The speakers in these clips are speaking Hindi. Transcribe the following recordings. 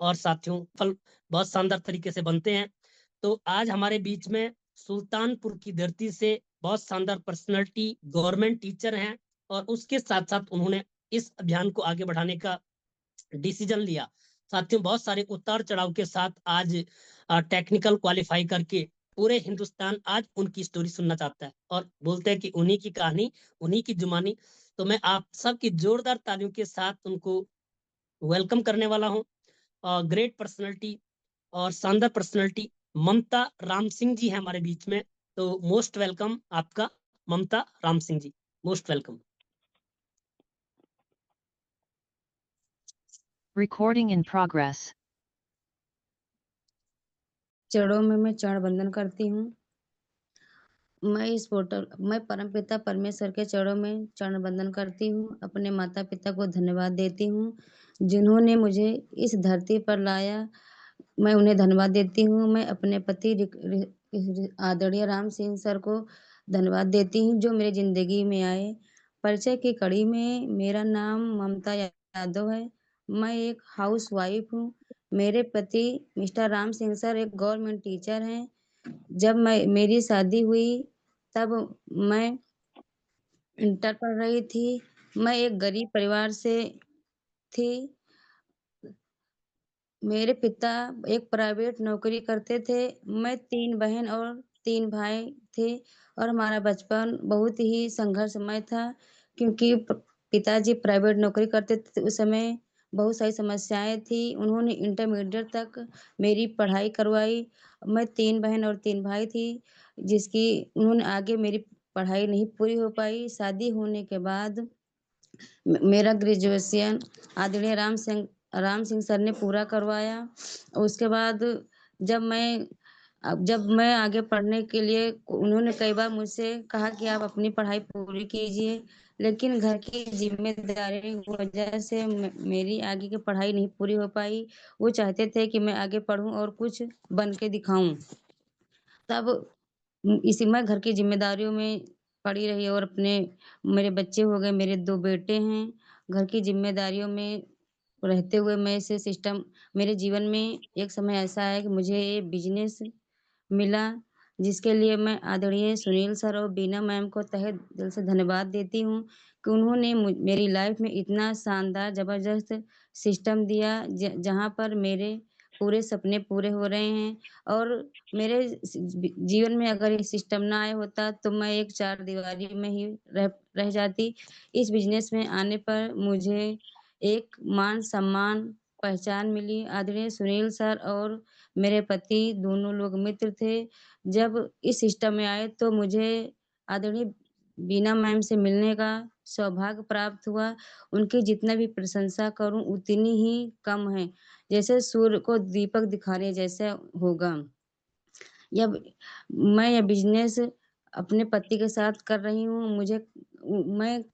और साथियों फल बहुत शानदार तरीके से बनते हैं। तो आज हमारे बीच में सुल्तानपुर की धरती से बहुत शानदार पर्सनैलिटी गवर्नमेंट टीचर हैं, और उसके साथ साथ उन्होंने इस अभियान को आगे बढ़ाने का डिसीजन लिया। साथियों बहुत सारे उतार चढ़ाव के साथ आज टेक्निकल क्वालिफाई करके पूरे हिंदुस्तान आज उनकी स्टोरी सुनना चाहता है, और बोलते हैं कि उन्हीं की कहानी, उन्हीं की जुबानी। तो मैं आप सबकी जोरदार तालियों के साथ उनको वेलकम करने वाला हूँ। ग्रेट पर्सनैलिटी और शानदार पर्सनैलिटी ममता राम सिंह जी है हमारे बीच में। तो मोस्ट वेलकम आपका, Mamta Ram Singh ji, most welcome. Recording in progress. चरणों में मैं चरण वंदन करती हूँ। मैं परमपिता परमेश्वर के चरणों में चरण वंदन करती हूँ। अपने माता पिता को धन्यवाद देती हूँ जिन्होंने मुझे इस धरती पर लाया। मैं उन्हें धन्यवाद देती हूँ। मैं अपने पति आदरणीय राम सिंह सर को धन्यवाद देती हूँ जो मेरी जिंदगी में आए। परिचय की कड़ी में मेरा नाम ममता यादव है। मैं एक हाउस वाइफ हूँ। मेरे पति मिस्टर राम सिंह सर एक गवर्नमेंट टीचर हैं। जब मेरी शादी हुई तब मैं इंटर पढ़ रही थी। मैं एक गरीब परिवार से थी। मेरे पिता एक प्राइवेट नौकरी करते थे। मैं 3 बहन और 3 भाई थे, और हमारा बचपन बहुत ही संघर्षमय था क्योंकि पिताजी प्राइवेट नौकरी करते थे। उस समय बहुत सारी समस्याएं थी। उन्होंने इंटरमीडिएट तक मेरी पढ़ाई करवाई। मैं 3 बहन और 3 भाई थी, जिसकी उन्होंने आगे मेरी पढ़ाई नहीं पूरी हो पाई। शादी होने के बाद मेरा ग्रेजुएशन आदरणीय राम सिंह सर ने पूरा करवाया। उसके बाद जब मैं जब मैं आगे पढ़ने के लिए, उन्होंने कई बार मुझसे कहा कि आप अपनी पढ़ाई पूरी कीजिए, लेकिन घर की जिम्मेदारी की वजह से मेरी आगे की पढ़ाई नहीं पूरी हो पाई। वो चाहते थे कि मैं आगे पढूं और कुछ बन के दिखाऊं। तब इसी मैं घर की जिम्मेदारियों में पड़ी रही, और मेरे बच्चे हो गए, मेरे 2 बेटे हैं। घर की जिम्मेदारियों में रहते हुए मैं इसे सिस्टम मेरे जीवन में एक समय ऐसा आया कि मुझे ये बिज़नेस मिला, जिसके लिए मैं आदरणीय सुनील सर और बीना मैम को तहे दिल से धन्यवाद देती हूँ कि उन्होंने मेरी लाइफ में इतना शानदार ज़बरदस्त सिस्टम दिया जहाँ पर मेरे पूरे सपने पूरे हो रहे हैं। और मेरे जीवन में अगर ये सिस्टम ना आया होता तो मैं एक चार दीवारी में ही रह जाती। इस बिजनेस में आने पर मुझे एक मान सम्मान पहचान मिली। आदरणीय सुनील सर और मेरे पति दोनों लोग मित्र थे। जब इस सिस्टम में आए तो मुझे आदरणीय बीना मैम से मिलने का सौभाग्य प्राप्त हुआ। उनकी जितना भी प्रशंसा करूं उतनी ही कम है। जैसे सूर्य को दीपक दिखाने जैसा होगा। जब मैं यह बिजनेस अपने पति के साथ कर रही हूँ, मैं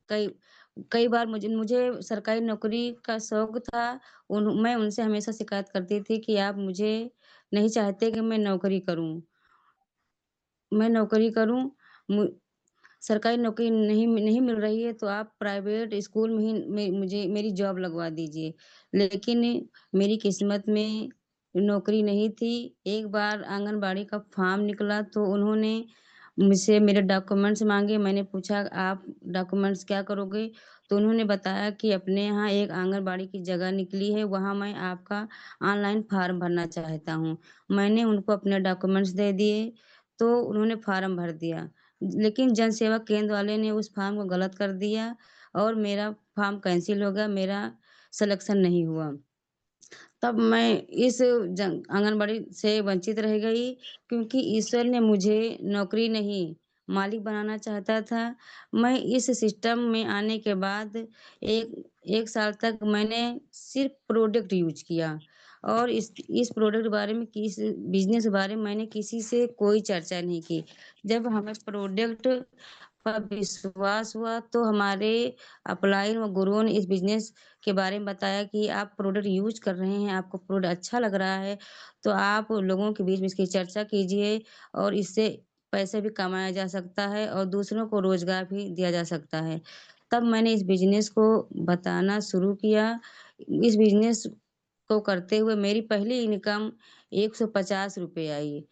कई बार मुझे मुझे सरकारी नौकरी का शौक था। मैं उनसे हमेशा शिकायत करती थी कि आप मुझे नहीं चाहते कि मैं नौकरी करूँ। मैं नौकरी करूँ, मु सरकारी नौकरी नहीं मिल रही है तो आप प्राइवेट स्कूल में ही मुझे मेरी जॉब लगवा दीजिए। लेकिन मेरी किस्मत में नौकरी नहीं थी। एक बार आंगनबाड़ी का फॉर्म निकला तो उन्होंने मुझसे मेरे डॉक्यूमेंट्स माँगे। मैंने पूछा आप डॉक्यूमेंट्स क्या करोगे? तो उन्होंने बताया कि अपने यहाँ एक आंगनबाड़ी की जगह निकली है, वहाँ मैं आपका ऑनलाइन फॉर्म भरना चाहता हूँ। मैंने उनको अपने डॉक्यूमेंट्स दे दिए, तो उन्होंने फॉर्म भर दिया। लेकिन जन सेवा केंद्र वाले ने उस फॉर्म को गलत कर दिया और मेरा फॉर्म कैंसल हो गया, मेरा सिलेक्शन नहीं हुआ। तब मैं इस आंगनबाड़ी से वंचित रह गई क्योंकि ईश्वर ने मुझे नौकरी नहीं, मालिक बनाना चाहता था। मैं इस सिस्टम में आने के बाद एक 1 साल तक मैंने सिर्फ़ प्रोडक्ट यूज़ किया, और इस प्रोडक्ट के बारे में बिज़नेस के बारे में मैंने किसी से कोई चर्चा नहीं की। जब हमें प्रोडक्ट पर विश्वास हुआ तो हमारे अपलाइन व गुरुओं ने इस बिज़नेस के बारे में बताया कि आप प्रोडक्ट यूज़ कर रहे हैं, आपको प्रोडक्ट अच्छा लग रहा है, तो आप लोगों के बीच में इसकी चर्चा कीजिए, और इससे पैसे भी कमाया जा सकता है और दूसरों को रोज़गार भी दिया जा सकता है। तब मैंने इस बिज़नेस को बताना शुरू किया। इस बिज़नेस को करते हुए मेरी पहली इनकम ₹150 आई।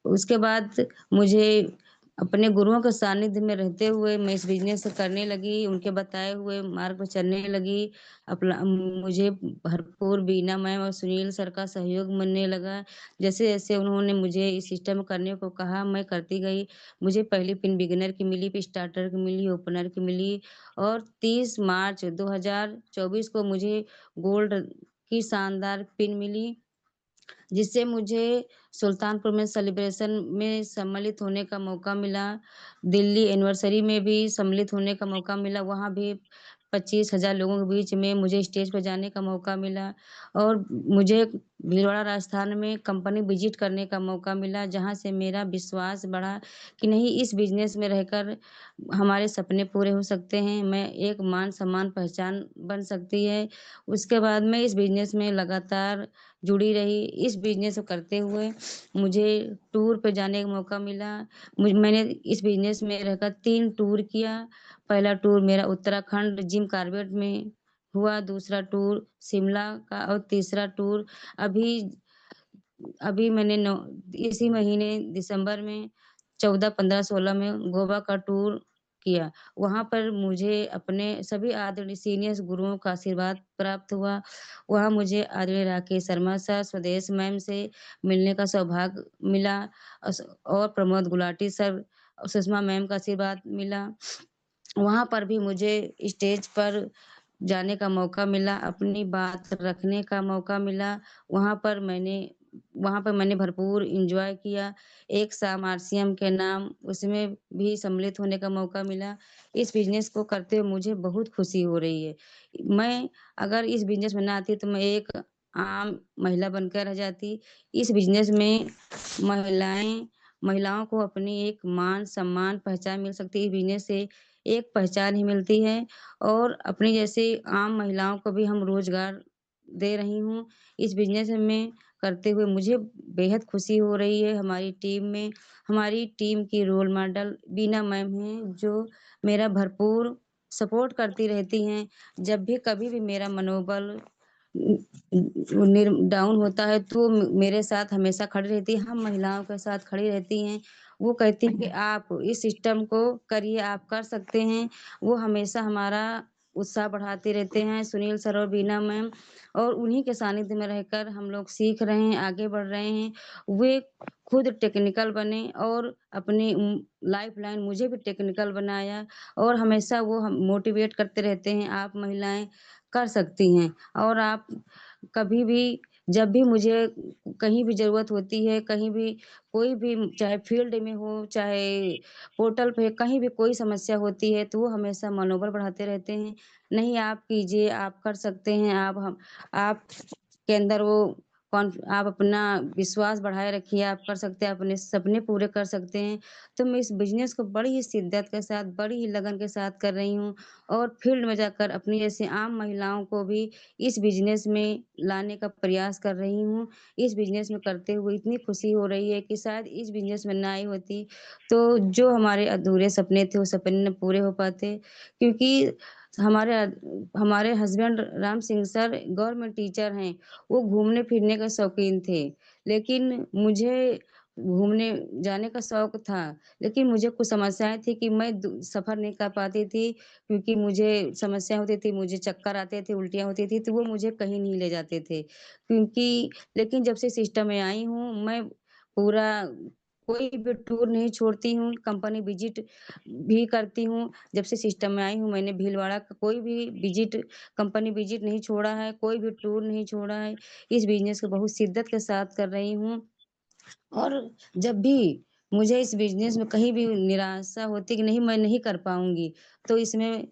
उसके बाद मुझे अपने गुरुओं के सानिध्य में रहते हुए मैं इस बिज़नेस को करने लगी, उनके बताए हुए मार्ग पर चलने लगी। मुझे भरपूर बीना मैम और सुनील सर का सहयोग मिलने लगा। जैसे-जैसे उन्होंने मुझे इस सिस्टम करने को कहा, मैं करती गई। मुझे पहली पिन बिगिनर की मिली, फिर स्टार्टर की मिली, ओपनर की मिली और 30 मार्च 2024 को मुझे गोल्ड की शानदार पिन मिली। जिससे मुझे सुल्तानपुर में सेलिब्रेशन में सम्मिलित होने का मौका मिला। दिल्ली एनिवर्सरी में भी सम्मिलित होने का मौका मिला, वहाँ भी 25,000 लोगों के बीच में मुझे स्टेज पे जाने का मौका मिला और मुझे भीलवाड़ा राजस्थान में कंपनी विज़िट करने का मौका मिला, जहाँ से मेरा विश्वास बढ़ा कि नहीं इस बिज़नेस में रहकर हमारे सपने पूरे हो सकते हैं, मैं एक मान-सम्मान पहचान बन सकती है। उसके बाद मैं इस बिज़नेस में लगातार जुड़ी रही। इस बिज़नेस को करते हुए मुझे टूर पे जाने का मौका मिला। मैंने इस बिज़नेस में रहकर 3 टूर किया। पहला टूर मेरा उत्तराखंड जिम कॉर्बेट में हुआ, दूसरा टूर शिमला का और तीसरा टूर अभी अभी मैंने नौ इसी महीने दिसंबर में 14, 15, 16 में गोवा का टूर किया। वहाँ पर मुझे अपने सभी आदरणीय सीनियर्स गुरुओं का आशीर्वाद प्राप्त हुआ। वहाँ मुझे आदरणीय राकेश शर्मा सर, स्वदेश मैम से मिलने का सौभाग्य मिला और प्रमोद गुलाटी सर, सुषमा मैम का आशीर्वाद मिला। वहाँ पर भी मुझे स्टेज पर जाने का मौका मिला, अपनी बात रखने का मौका मिला। वहाँ पर मैंने वहाँ पर मैंने भरपूर एन्जॉय किया। एक शाम आरसीएम के नाम उसमें भी सम्मिलित होने का मौका मिला। इस बिज़नेस को करते हुए मुझे बहुत खुशी हो रही है। मैं अगर इस बिज़नेस में ना आती तो मैं एक आम महिला बनकर रह जाती। इस बिज़नेस में महिलाओं को अपनी एक मान-सम्मान, पहचान मिल सकती है। इस बिज़नेस से एक पहचान ही मिलती है और अपनी जैसे आम महिलाओं को भी हम रोज़गार दे रही हूँ। इस बिज़नेस में करते हुए मुझे बेहद खुशी हो रही है। हमारी टीम की रोल मॉडल बीना मैम हैं, जो मेरा भरपूर सपोर्ट करती रहती हैं। जब भी कभी भी मेरा मनोबल डाउन होता है तो मेरे साथ हमेशा खड़ी रहती हैं। हम महिलाओं के साथ खड़ी रहती हैं। वो कहती हैं कि आप इस सिस्टम को करिए, आप कर सकते हैं। वो हमेशा हमारा उत्साह बढ़ाते रहते हैं, सुनील सर और बीना मैम और उन्हीं के सानिध्य में रहकर हम लोग सीख रहे हैं, आगे बढ़ रहे हैं। वे खुद टेक्निकल बने और अपनी लाइफ़लाइन मुझे भी टेक्निकल बनाया और हमेशा वो हम मोटिवेट करते रहते हैं, आप महिलाएँ कर सकती हैं और आप कभी भी जब भी मुझे कहीं भी ज़रूरत होती है, कहीं भी कोई भी चाहे फील्ड में हो, चाहे पोर्टल पे कहीं भी कोई समस्या होती है, तो वो हमेशा मनोबल बढ़ाते रहते हैं। नहीं आप कीजिए, आप कर सकते हैं, आपके अंदर वो आप अपना विश्वास बढ़ाए रखिए, आप कर सकते हैं, अपने सपने पूरे कर सकते हैं। तो मैं इस बिज़नेस को बड़ी ही शिद्दत के साथ, बड़ी ही लगन के साथ कर रही हूँ और फील्ड में जाकर अपनी जैसे आम महिलाओं को भी इस बिज़नेस में लाने का प्रयास कर रही हूँ। इस बिज़नेस में करते हुए इतनी खुशी हो रही है कि शायद इस बिज़नेस में ना आई होती, तो जो हमारे अधूरे सपने थे, वो सपने ना पूरे हो पाते। क्योंकि हमारे हमारे husband Ram Singh sir government teacher हैं। वो घूमने-फिरने के शौकीन थे, लेकिन मुझे घूमने जाने का शौक था, लेकिन मुझे कुछ समस्याएँ थी कि मैं सफ़र नहीं कर पाती थी क्योंकि मुझे समस्या होती थी, मुझे चक्कर आते थे, उल्टियाँ होती थी, तो वो मुझे कहीं नहीं ले जाते थे। लेकिन जब से सिस्टम में आई हूँ, मैं पूरा कोई भी टूर नहीं छोड़ती हूँ, कंपनी विज़िट भी करती हूँ। जब से सिस्टम में आई हूँ, मैंने भीलवाड़ा का कोई भी कंपनी विज़िट नहीं छोड़ा है, कोई भी टूर नहीं छोड़ा है। इस बिज़नेस को बहुत शिद्दत के साथ कर रही हूँ। और जब भी मुझे इस बिज़नेस में कहीं भी निराशा होती कि नहीं मैं नहीं कर पाऊँगी, तो इसमें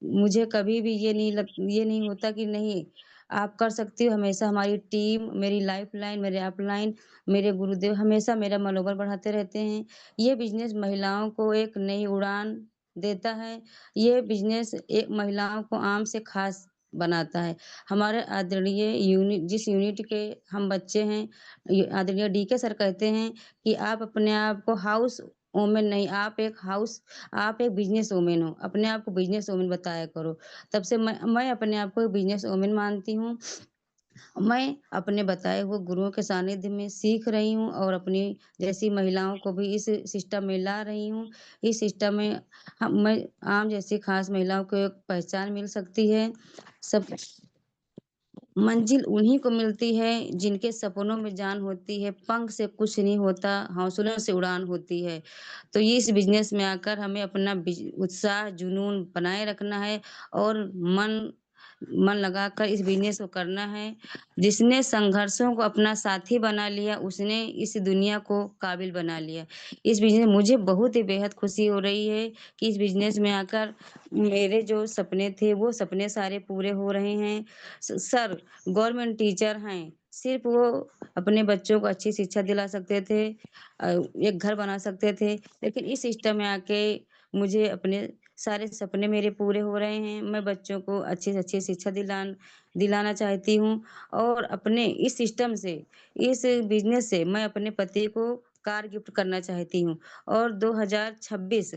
मुझे कभी भी ये नहीं होता कि नहीं, आप कर सकती हो। हमेशा हमारी टीम, मेरी लाइफ़लाइन, मेरे अपलाइन, मेरे गुरुदेव हमेशा मेरा मनोबल बढ़ाते रहते हैं। ये बिज़नेस महिलाओं को एक नई उड़ान देता है। ये बिज़नेस महिलाओं को आम से ख़ास बनाता है। हमारे आदरणीय जिस यूनिट के हम बच्चे हैं, ये आदरणीय डीके सर कहते हैं कि आप अपने आप को हाउस वूमेन नहीं, आप एक बिज़नेस वूमेन हो, अपने आप को बिज़नेस वूमेन बताया करो। तब से मैं अपने आप को बिज़नेस वूमेन मानती हूँ मैं अपने बताए हुए गुरुओं के सानिध्य में सीख रही हूँ और अपनी जैसी महिलाओं को भी इस सिस्टम में ला रही हूँ। इस सिस्टम में मैं आम जैसी खास महिलाओं को एक पहचान मिल सकती है। सब मंजिल उन्हीं को मिलती है जिनके सपनों में जान होती है, पंख से कुछ नहीं होता, हौसलों से उड़ान होती है। तो ये इस बिज़नेस में आकर हमें अपना उत्साह, जुनून बनाए रखना है और मन मन लगाकर इस बिज़नेस को करना है। जिसने संघर्षों को अपना साथी बना लिया, उसने इस दुनिया को काबिल बना लिया। इस बिज़नेस मुझे बहुत ही बेहद खुशी हो रही है कि इस बिज़नेस में आकर मेरे जो सपने थे, वो सपने सारे पूरे हो रहे हैं। सर गवर्नमेंट टीचर हैं, सिर्फ़ वो अपने बच्चों को अच्छी शिक्षा दिला सकते थे, एक घर बना सकते थे, लेकिन इस सिस्टम में आके मुझे अपने सारे सपने मेरे पूरे हो रहे हैं। मैं बच्चों को अच्छी से अच्छी शिक्षा दिलाना चाहती हूँ और अपने इस सिस्टम से, इस बिज़नेस से मैं अपने पति को कार गिफ्ट करना चाहती हूँ और 2026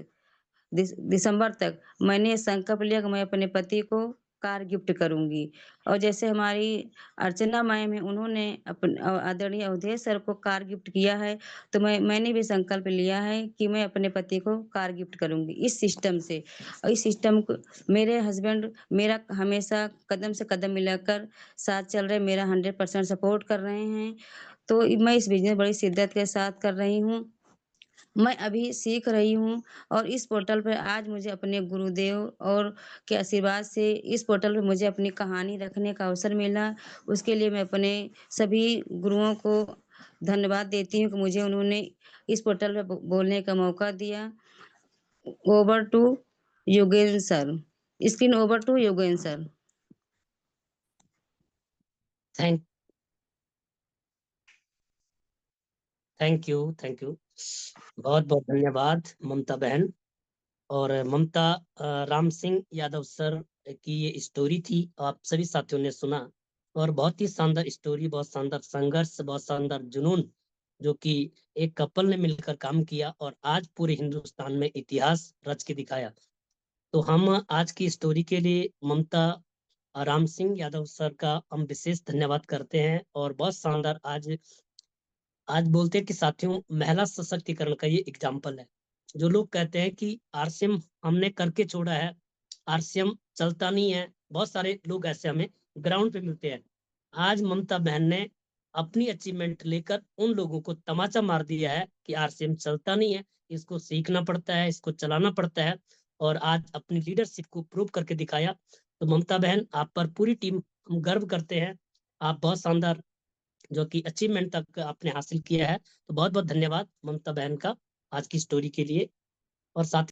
दिसंबर तक मैंने ये संकल्प लिया कि मैं अपने पति को कार गिफ्ट करूँगी। और जैसे हमारी अर्चना मैम हैं, उन्होंने आदरणीय अवधेश सर को कार गिफ्ट किया है, तो मैंने भी संकल्प लिया है कि मैं अपने पति को कार गिफ्ट करूँगी इस सिस्टम से। और इस सिस्टम को मेरे हस्बैंड मेरा हमेशा कदम से कदम मिलाकर साथ चल रहे, मेरा 100% सपोर्ट कर रहे हैं। तो मैं इस बिज़नेस बड़ी शिद्दत के साथ कर रही हूँ। मैं अभी सीख रही हूँ और इस पोर्टल पे आज मुझे अपने गुरुदेव और के आशीर्वाद से इस पोर्टल पे मुझे अपनी कहानी रखने का अवसर मिला। उसके लिए मैं अपने सभी गुरुओं को धन्यवाद देती हूँ कि मुझे उन्होंने इस पोर्टल पे बोलने का मौका दिया। Over to Yogendra sir. Screen over to Yogendra sir. Thank thank you बहुत बहुत धन्यवाद ममता बहन। और ममता राम सिंह यादव सर की ये स्टोरी थी, आप सभी साथियों ने सुना, और बहुत ही शानदार स्टोरी, बहुत शानदार संघर्ष, बहुत शानदार जुनून, जो कि एक कपल ने मिलकर काम किया और आज पूरे हिंदुस्तान में इतिहास रच के दिखाया। तो हम आज की स्टोरी के लिए ममता राम सिंह यादव सर का हम विशेष धन्यवाद करते हैं। और बहुत शानदार आज बोलते हैं कि साथियों, महिला सशक्तिकरण का ये एग्जाम्पल है। जो लोग कहते हैं कि आरसीएम हमने करके छोड़ा है, आरसीएम चलता नहीं है, बहुत सारे लोग ऐसे हमें ग्राउंड पे मिलते हैं। आज ममता बहन ने अपनी अचीवमेंट लेकर उन लोगों को तमाचा मार दिया है कि आरसीएम चलता नहीं है, इसको सीखना पड़ता है, इसको चलाना पड़ता है, और आज अपनी लीडरशिप को प्रूव करके दिखाया। तो ममता बहन, आप पर पूरी टीम हम गर्व करते हैं। आप बहुत शानदार जो कि अचीवमेंट तक आपने हासिल किया है। तो बहुत बहुत धन्यवाद ममता बहन का आज की स्टोरी के लिए। और साथ